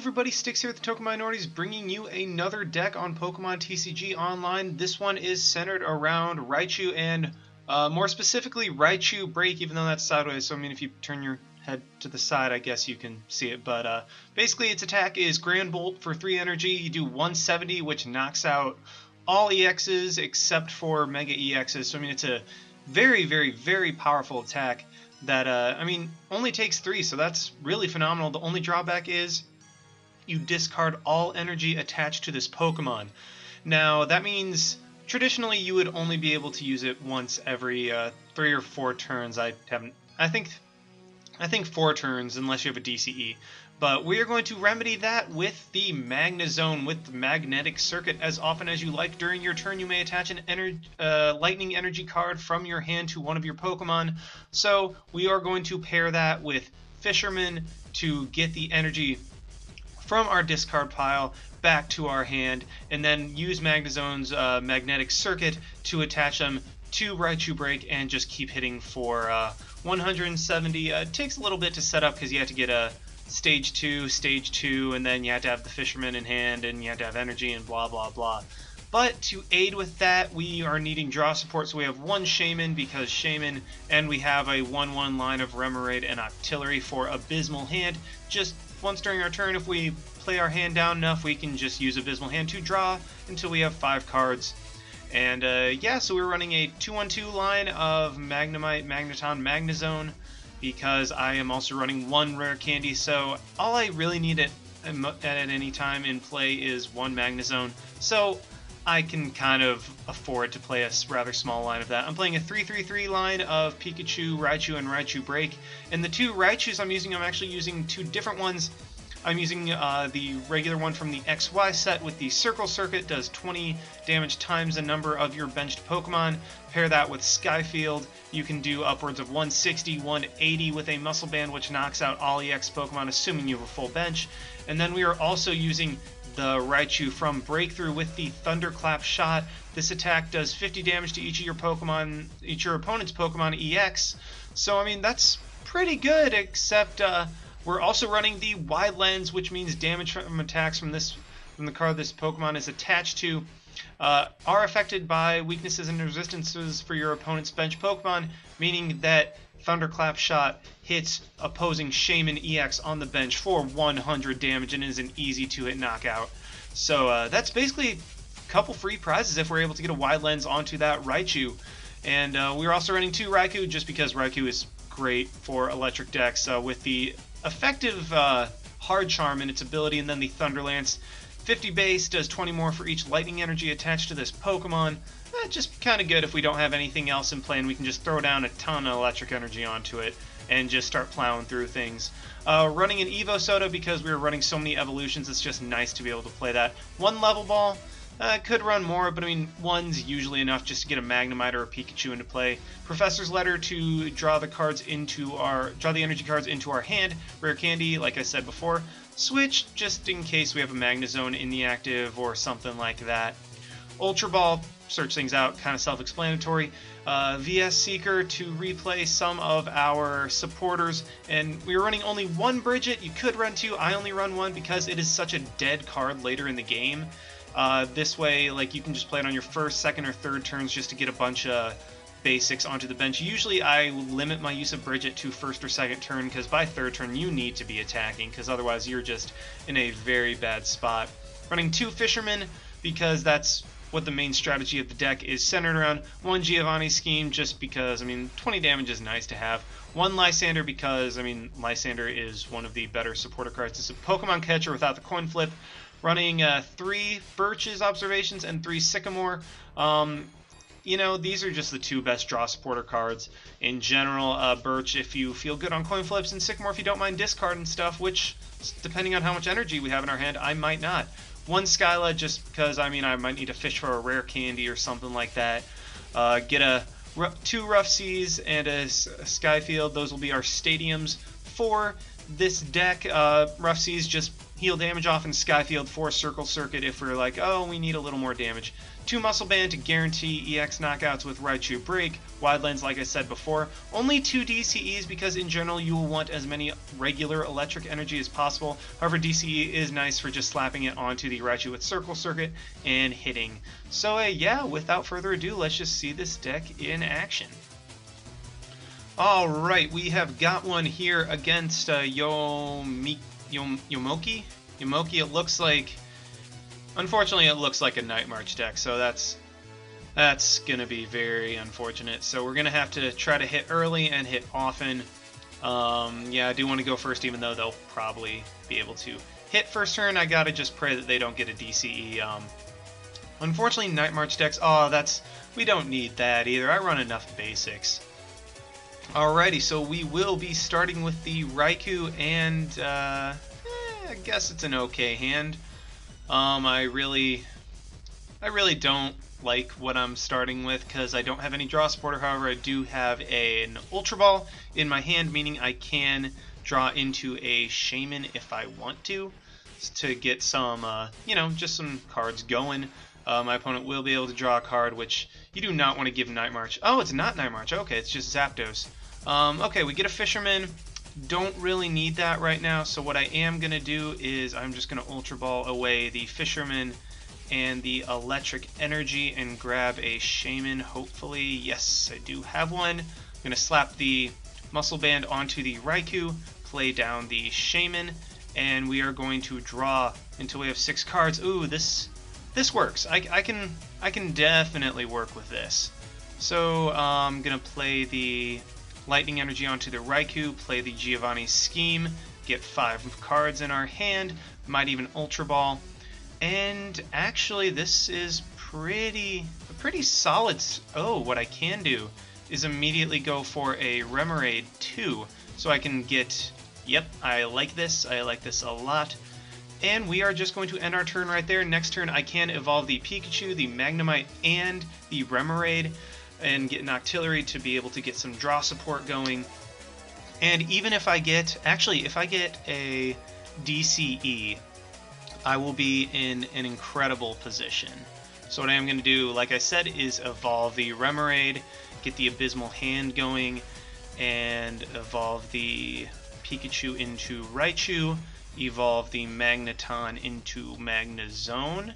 everybody, Styx here with the Token Minorities, bringing you another deck on Pokemon TCG Online. This one is centered around Raichu and more specifically Raichu Break, even though that's sideways, so I mean if you turn your head to the side I guess you can see it, but basically its attack is Grand Bolt for 3 energy. You do 170, which knocks out all EXs except for Mega EXs, so I mean it's a very, very, very powerful attack that, I mean, only takes 3, so that's really phenomenal. The only drawback is you discard all energy attached to this Pokemon. Now, that means traditionally you would only be able to use it once every 3 or 4 turns. I think 4 turns unless you have a DCE. But we are going to remedy that with the Magnezone, with the Magnetic Circuit. As often as you like during your turn, you may attach an Lightning Energy card from your hand to one of your Pokemon. So we are going to pair that with Fisherman to get the energy from our discard pile back to our hand, and then use Magnezone's Magnetic Circuit to attach them to Raichu Break and just keep hitting for 170. It takes a little bit to set up because you have to get a stage 2, and then you have to have the Fisherman in hand, and you have to have energy, and blah blah blah. But to aid with that, we are needing draw support, so we have 1 Shaman because Shaman, and we have a 1/1 line of Remoraid and Octillery for Abysmal Hand. Just once during our turn, if we play our hand down enough, we can just use Abysmal Hand to draw until we have 5 cards. And yeah, so we're running a 2-1-2 line of Magnemite, Magneton, Magnezone, because I am also running 1 rare candy, so all I really need at any time in play is 1 Magnezone, so I can kind of afford to play a rather small line of that. I'm playing a 3-3-3 line of Pikachu, Raichu, and Raichu Break, and the 2 Raichus I'm actually using 2 different ones. I'm using the regular one from the XY set with the Circle Circuit, does 20 damage times the number of your benched Pokemon. Pair that with Skyfield, you can do upwards of 160, 180 with a Muscle Band, which knocks out all EX Pokemon, assuming you have a full bench. And then we are also using the Raichu from Breakthrough with the Thunderclap Shot. This attack does 50 damage to each of your Pokemon, each of your opponent's Pokemon EX. So I mean that's pretty good, except we're also running the Wide Lens, which means damage from attacks from the card this Pokemon is attached to are affected by weaknesses and resistances for your opponent's bench Pokemon, meaning that Thunderclap Shot hits opposing Shaman EX on the bench for 100 damage and is an easy 2-hit knockout. So that's basically a couple free prizes if we're able to get a Wide Lens onto that Raichu. And we're also running 2 Raikou just because Raikou is great for electric decks with the effective Hard Charm in its ability, and then the Thunder Lance. 50 base, does 20 more for each lightning energy attached to this Pokemon. Just kind of good if we don't have anything else in play, and we can just throw down a ton of electric energy onto it and just start plowing through things. Running an Evo Soda because we were running so many evolutions, it's just nice to be able to play that. 1 Level Ball. Could run more, but I mean, 1's usually enough just to get a Magnemite or a Pikachu into play. Professor's Letter to draw the energy cards into our hand. Rare Candy, like I said before. Switch, just in case we have a Magnezone in the active or something like that. Ultra Ball, search things out, kind of self-explanatory. VS Seeker to replay some of our supporters, and we were running only 1 Bridget. You could run 2. I only run 1 because it is such a dead card later in the game. This way, like, you can just play it on your first, second, or third turns just to get a bunch of basics onto the bench. Usually I limit my use of Bridget to first or second turn, because by third turn you need to be attacking, because otherwise you're just in a very bad spot. Running 2 Fishermen because that's what the main strategy of the deck is centered around. 1 Giovanni Scheme just because, I mean, 20 damage is nice to have. 1 Lysander because, I mean, Lysander is one of the better supporter cards. It's a Pokemon catcher without the coin flip. Running 3 Birch's Observations and 3 Sycamore. You know, these are just the 2 best draw supporter cards in general. Birch if you feel good on coin flips, and Sycamore if you don't mind discard and stuff, which, depending on how much energy we have in our hand, I might not. 1 Skyla just because, I mean, I might need to fish for a rare candy or something like that. Get 2 Rough Seas and a Skyfield. Those will be our stadiums for this deck. Rough Seas just heal damage off in Skyfield, 4 Circle Circuit if we're like, oh, we need a little more damage. 2 Muscle Band to guarantee EX knockouts with Raichu Break. Wide Lens, like I said before. Only 2 DCEs because in general you will want as many regular electric energy as possible. However, DCE is nice for just slapping it onto the Raichu with Circle Circuit and hitting. So yeah, without further ado, let's just see this deck in action. Alright, we have got one here against Yomoki. It looks like, unfortunately, it looks like a Night March deck, so that's gonna be very unfortunate. So we're gonna have to try to hit early and hit often. Yeah, I do want to go first, even though they'll probably be able to hit first turn. I gotta just pray that they don't get a DCE. Unfortunately, Night March decks, we don't need that either. I run enough basics. Alrighty, so we will be starting with the Raichu, and I guess it's an okay hand. I really don't like what I'm starting with because I don't have any draw supporter. However, I do have an Ultra Ball in my hand, meaning I can draw into a Shaman if I want to get some, just some cards going. My opponent will be able to draw a card, which you do not want to give Night March. Oh, it's not Night March. Okay, it's just Zapdos. Okay, we get a Fisherman. Don't really need that right now, so what I am going to do is I'm just going to Ultra Ball away the Fisherman and the Electric Energy and grab a Shaman, hopefully. Yes, I do have one. I'm going to slap the Muscle Band onto the Raichu, play down the Shaman, and we are going to draw until we have 6 cards. Ooh, this works. I can definitely work with this. So I'm going to play the Lightning Energy onto the Raichu, play the Giovanni Scheme, get 5 cards in our hand, might even Ultra Ball, and actually this is pretty solid. Oh, what I can do is immediately go for a Remoraid 2, so I can get, yep, I like this a lot, and we are just going to end our turn right there. Next turn I can evolve the Pikachu, the Magnemite, and the Remoraid, and get an Octillery to be able to get some draw support going. And even if I get, if I get a DCE, I will be in an incredible position. So what I am going to do, like I said, is evolve the Remoraid, get the Abysmal Hand going, and evolve the Pikachu into Raichu, evolve the Magneton into Magnezone,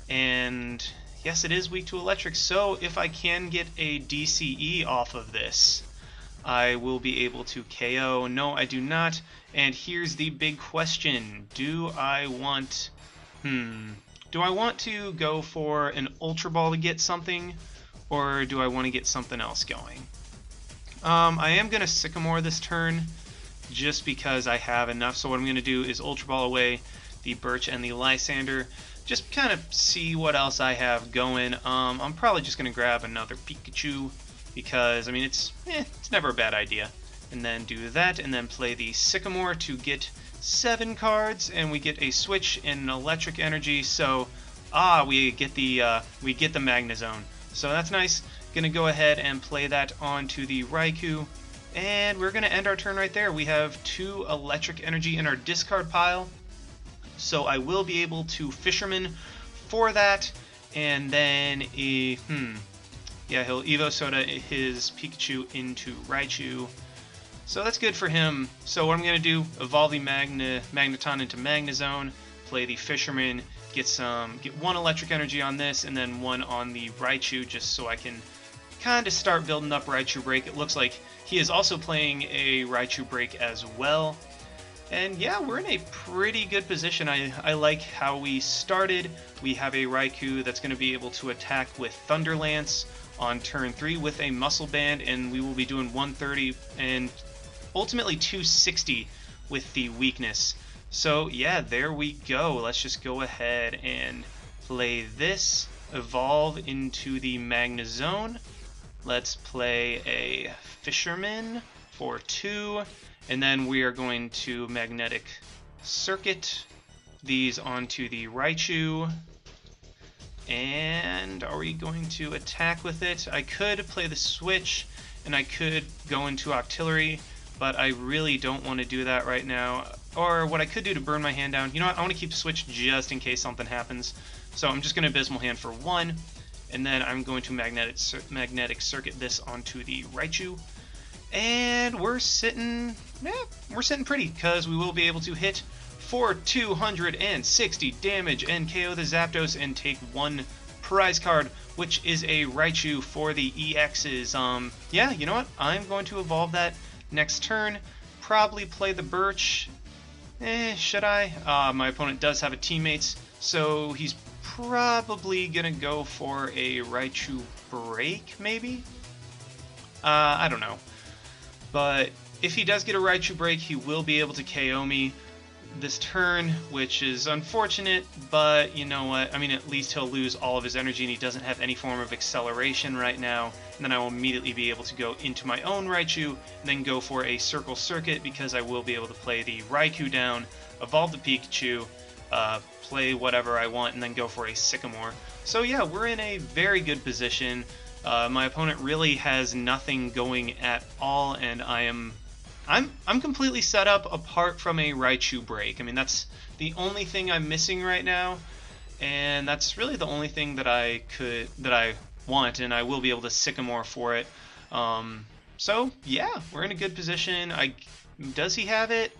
and yes, it is weak to electric, so if I can get a DCE off of this, I will be able to KO. No, I do not. And here's the big question. Do I want to go for an Ultra Ball to get something, or do I want to get something else going? I am going to Sycamore this turn, just because I have enough. So what I'm going to do is Ultra Ball away the Birch and the Lysander, just kind of see what else I have going. I'm probably just going to grab another Pikachu because, I mean, it's never a bad idea. And then do that, and then play the Sycamore to get 7 cards, and we get a switch in an Electric Energy. So, we get the Magnezone. So that's nice. Gonna go ahead and play that onto the Raikou, and we're gonna end our turn right there. We have 2 Electric Energy in our discard pile. So I will be able to Fisherman for that, and then he'll Evo Soda his Pikachu into Raichu. So that's good for him. So what I'm going to do, evolve the Magneton into Magnezone, play the Fisherman, get 1 Electric Energy on this, and then 1 on the Raichu, just so I can kind of start building up Raichu Break. It looks like he is also playing a Raichu Break as well. And yeah, we're in a pretty good position. I like how we started. We have a Raikou that's going to be able to attack with Thunder Lance on turn 3 with a Muscle Band, and we will be doing 130 and ultimately 260 with the weakness. So yeah, there we go. Let's just go ahead and play this, evolve into the Magnezone. Let's play a Fisherman for 2. And then we are going to Magnetic Circuit these onto the Raichu. And are we going to attack with it? I could play the switch, and I could go into Octillery, but I really don't want to do that right now. or what I could do to burn my hand down, you know what, I want to keep switch just in case something happens. So I'm just going to Abysmal Hand for 1, and then I'm going to Magnetic Circuit this onto the Raichu. And we're sitting pretty, because we will be able to hit for 260 damage and KO the Zapdos and take 1 prize card, which is a Raichu for the EXs. Yeah, you know what? I'm going to evolve that next turn. Probably play the Birch. Should I? My opponent does have a Teammates, so he's probably gonna go for a Raichu Break, maybe? I don't know. But if he does get a Raichu Break, he will be able to KO me this turn, which is unfortunate, but you know what? I mean, at least he'll lose all of his energy, and he doesn't have any form of acceleration right now. And then I will immediately be able to go into my own Raichu, and then go for a Circle Circuit, because I will be able to play the Raikou down, evolve the Pikachu, play whatever I want, and then go for a Sycamore. So yeah, we're in a very good position. My opponent really has nothing going at all, and I'm completely set up apart from a Raichu Break. I mean, that's the only thing I'm missing right now, and that's really the only thing that I want, and I will be able to Sycamore for it. So yeah, we're in a good position. Does he have it?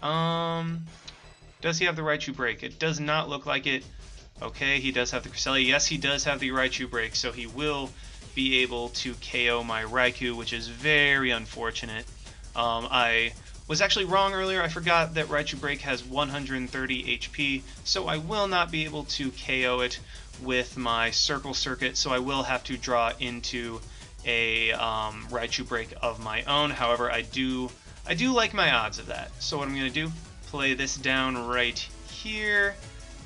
Does he have the Raichu Break? It does not look like it. Okay, he does have the Cresselia. Yes, he does have the Raichu Break, so he will be able to KO my Raikou, which is very unfortunate. I was actually wrong earlier. I forgot that Raichu Break has 130 HP, so I will not be able to KO it with my Circle Circuit, so I will have to draw into a Raichu Break of my own. However, I do like my odds of that. So what I'm going to do, play this down right here,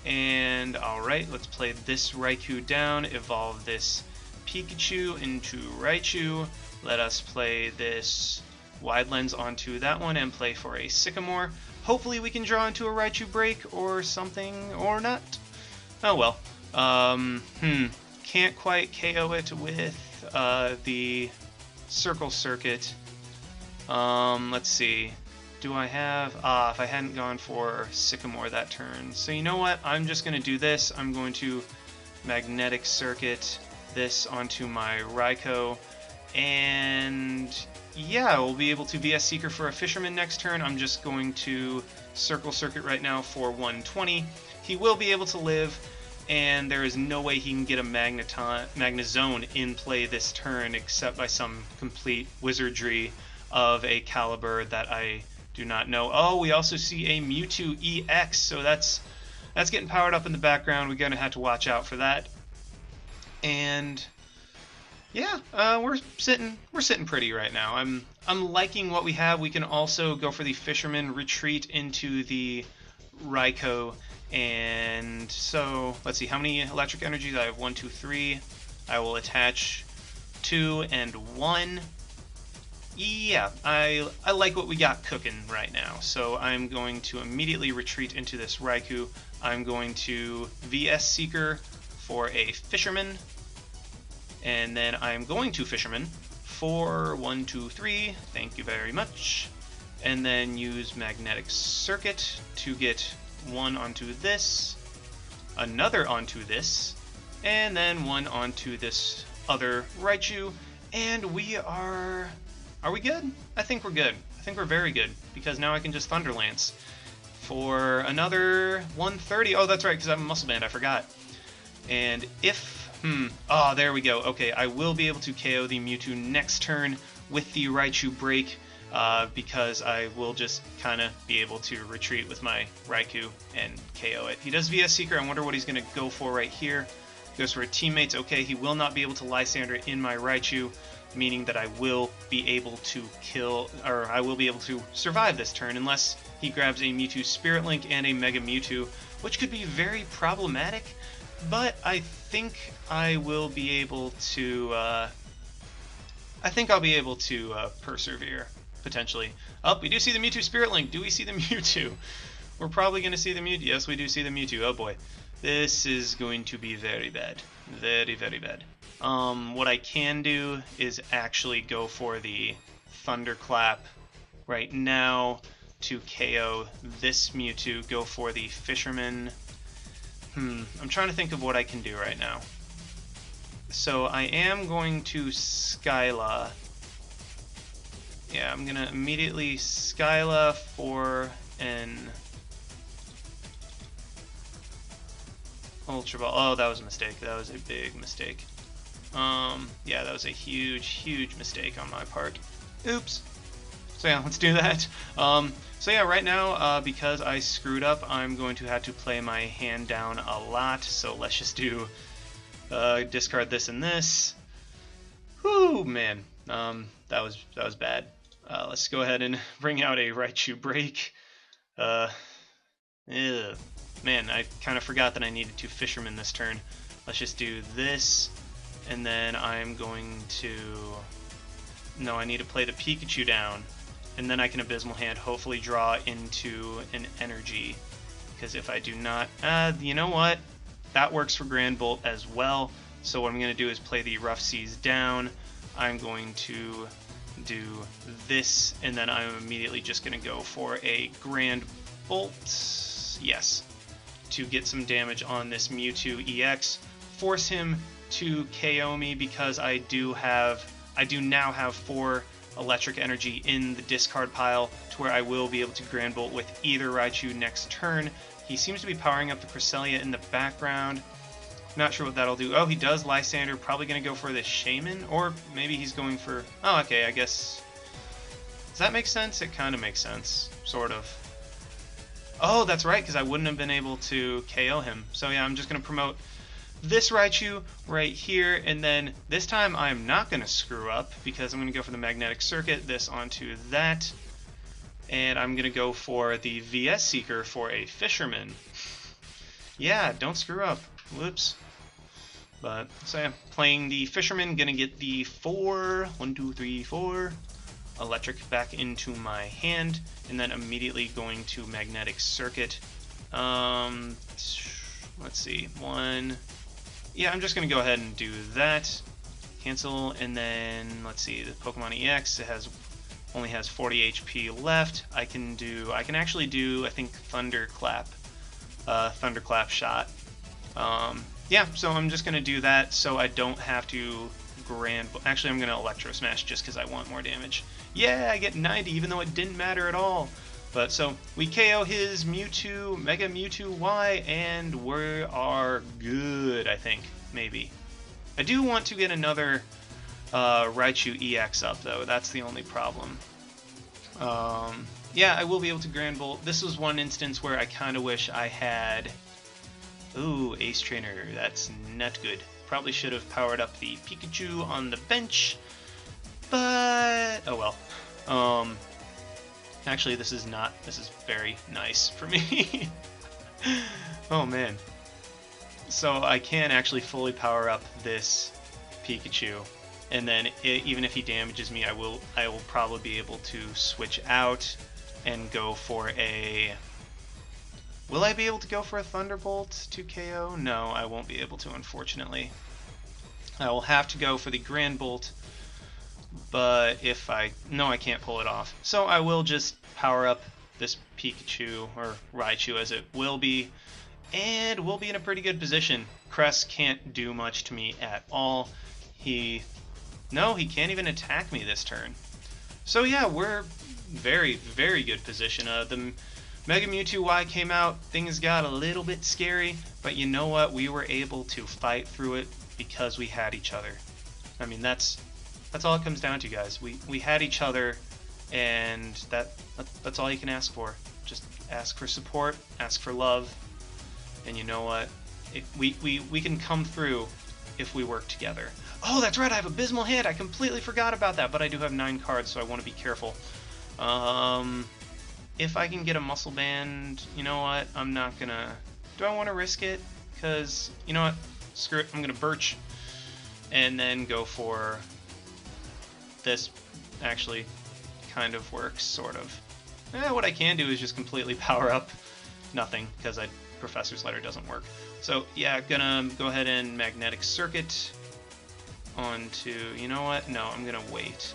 and alright, let's play this Raikou down, evolve this Pikachu into Raichu. Let us play this Wide Lens onto that one and play for a Sycamore. Hopefully we can draw into a Raichu Break or something, or not. Oh well. Can't quite KO it with the Circle Circuit. Let's see. Do I have... if I hadn't gone for Sycamore that turn. So you know what? I'm just going to do this. I'm going to Magnetic Circuit this onto my Raikou. And yeah, we'll be able to VS Seeker for a Fisherman next turn. I'm just going to Circle Circuit right now for 120. He will be able to live, and there is no way he can get a Magnezone in play this turn except by some complete wizardry of a caliber that I do not know. Oh, we also see a Mewtwo EX, so that's getting powered up in the background. We're gonna have to watch out for that. And yeah, we're sitting pretty right now. I'm liking what we have. We can also go for the Fisherman, retreat into the Raikou, and so let's see how many electric energies I have. 1, 2, 3. I will attach 2 and 1. Yeah, I like what we got cooking right now. So I'm going to immediately retreat into this Raikou. I'm going to VS Seeker for a Fisherman, and then I'm going to Fisherman for 1, 2, 3. Thank you very much. And then use Magnetic Circuit to get 1 onto this, another onto this, and then 1 onto this other Raichu. And we are we good? I think we're good. I think we're very good, because now I can just Thunder Lance for another 130. Oh, that's right, because I have a Muscle Band, I forgot. And if, oh, there we go. Okay, I will be able to KO the Mewtwo next turn with the Raichu Break, because I will just kind of be able to retreat with my Raikou and KO it. He does VS Seeker. I wonder what he's going to go for right here. He goes for a Teammates. Okay, he will not be able to Lysander in my Raichu, meaning that I will be able to kill, or I will be able to survive this turn unless he grabs a Mewtwo Spirit Link and a Mega Mewtwo, which could be very problematic, but I think I will be able to, persevere, potentially. Oh, we do see the Mewtwo Spirit Link. Do we see the Mewtwo? We're probably going to see the Mewtwo. Yes, we do see the Mewtwo. Oh boy. This is going to be very bad. Very, very bad. What I can do is actually go for the Thunderclap right now to KO this Mewtwo, go for the Fisherman. I'm trying to think of what I can do right now. So I am going to Skyla. Yeah, I'm gonna immediately Skyla for an Ultra Ball. Oh, that was a mistake. That was a big mistake. Yeah, that was a huge mistake on my part. Oops. So yeah, let's do that. So yeah, right now, because I screwed up, I'm going to have to play my hand down a lot. So let's just do discard this and this. Whoo, man. That was bad. Let's go ahead and bring out a Raichu break. Man, I kind of forgot that I needed to Fisherman this turn. Let's just do this, and then I'm going to... No, I need to play the Pikachu down, and then I can Abysmal Hand, hopefully draw into an Energy. Because if I do not... you know what? That works for Grand Bolt as well. So what I'm going to do is play the Rough Seas down. I'm going to do this, and then I'm immediately just going to go for a Grand Bolt. Yes. To get some damage on this Mewtwo EX. Force him to KO me because I do now have 4 Electric Energy in the discard pile to where I will be able to Grand Bolt with either Raichu next turn. He seems to be powering up the Cresselia in the background. Not sure what that'll do. Oh, he does Lysander. Probably going to go for the Shaman, or maybe he's going for... Oh, okay, I guess... Does that make sense? It kind of makes sense, sort of. Oh, that's right, because I wouldn't have been able to KO him. So yeah, I'm just going to promote this Raichu right here, and then this time I'm not going to screw up because I'm going to go for the Magnetic Circuit, this onto that, and I'm going to go for the VS Seeker for a Fisherman. Yeah, don't screw up. Whoops. But, so yeah, playing the Fisherman, going to get the 4 Electric back into my hand, and then immediately going to Magnetic Circuit. Let's see, 1... Yeah, I'm just going to go ahead and do that. Cancel, and then, let's see, the Pokemon EX, only has 40 HP left. I can actually do, I think, Thunderclap shot. Yeah, so I'm just going to do that so I don't have to actually, I'm going to Electro Smash just because I want more damage. Yeah, I get 90, even though it didn't matter at all. But so we KO his Mewtwo, Mega Mewtwo Y, and we are good, I think, maybe. I do want to get another Raichu EX up, though. That's the only problem. Yeah, I will be able to Grand Bolt. This was one instance where I kind of wish I had... Ooh, Ace Trainer. That's not good. Probably should have powered up the Pikachu on the bench, but oh well. Actually, this is very nice for me. Oh man. So I can actually fully power up this Pikachu, and then even if he damages me, I will probably be able to switch out and go for a... Will I be able to go for a Thunderbolt to KO? No, I won't be able to, unfortunately. I will have to go for the Grand Bolt, but no, I can't pull it off. So I will just power up this Pikachu, or Raichu as it will be, and we'll be in a pretty good position. Cress can't do much to me at all. He can't even attack me this turn. So yeah, we're very, very good position. The Mega Mewtwo Y came out, things got a little bit scary, but you know what? We were able to fight through it because we had each other. I mean, that's all it comes down to, guys. We had each other, and that's all you can ask for. Just ask for support, ask for love, and you know what? We can come through if we work together. Oh, that's right, I have Abysmal Hand. I completely forgot about that, but I do have 9 cards, so I want to be careful. If I can get a Muscle Band, you know what? I'm not gonna... Do I want to risk it? Because, you know what? Screw it. I'm gonna Birch. And then go for... This actually kind of works, sort of. What I can do is just completely power up nothing, because Professor's Letter doesn't work. So, yeah, gonna go ahead and Magnetic Circuit onto... You know what? No, I'm gonna wait.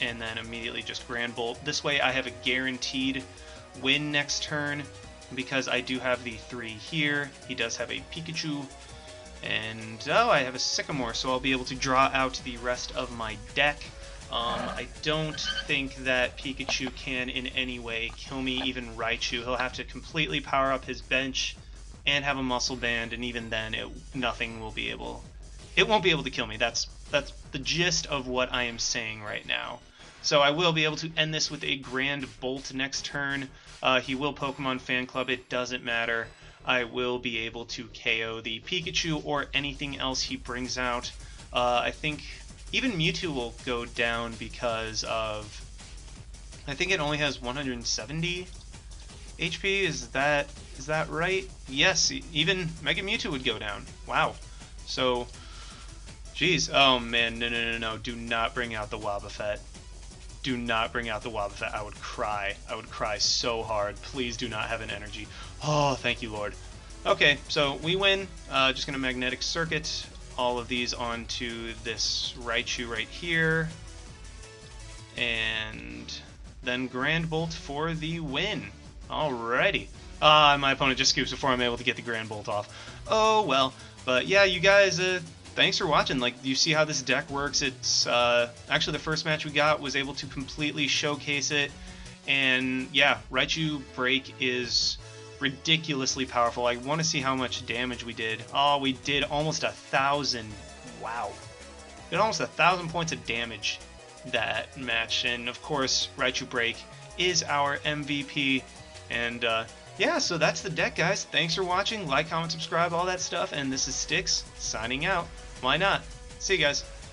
and then immediately just Grand Bolt. This way I have a guaranteed win next turn, because I do have the 3 here. He does have a Pikachu, and oh, I have a Sycamore, so I'll be able to draw out the rest of my deck. I don't think that Pikachu can in any way kill me, even Raichu. He'll have to completely power up his bench and have a Muscle Band, and even then it won't be able to kill me. That's the gist of what I am saying right now. So I will be able to end this with a Grand Bolt next turn. He will Pokemon Fan Club, it doesn't matter. I will be able to KO the Pikachu or anything else he brings out. I think even Mewtwo will go down because of, I think it only has 170 HP. Is that right? Yes, even Mega Mewtwo would go down. Wow. So, geez. Oh man, no. Do not bring out the Wobbuffet. Do not bring out the Wobbuffet. I would cry. I would cry so hard. Please do not have an energy. Oh, thank you, Lord. Okay, so we win. Just gonna Magnetic Circuit all of these onto this Raichu right here, and then Grand Bolt for the win. Alrighty. My opponent just scoops before I'm able to get the Grand Bolt off. Oh well. But yeah, you guys, thanks for watching. Like, you see how this deck works. It's actually the first match we got was able to completely showcase it, and yeah, Raichu Break is ridiculously powerful. I want to see how much damage we did. Oh, we did almost 1,000. Wow. We did almost 1,000 points of damage that match. And of course, Raichu Break is our MVP. And yeah, so that's the deck, guys. Thanks for watching. Like, comment, subscribe, all that stuff. And this is Styx signing out. Why not? See you guys.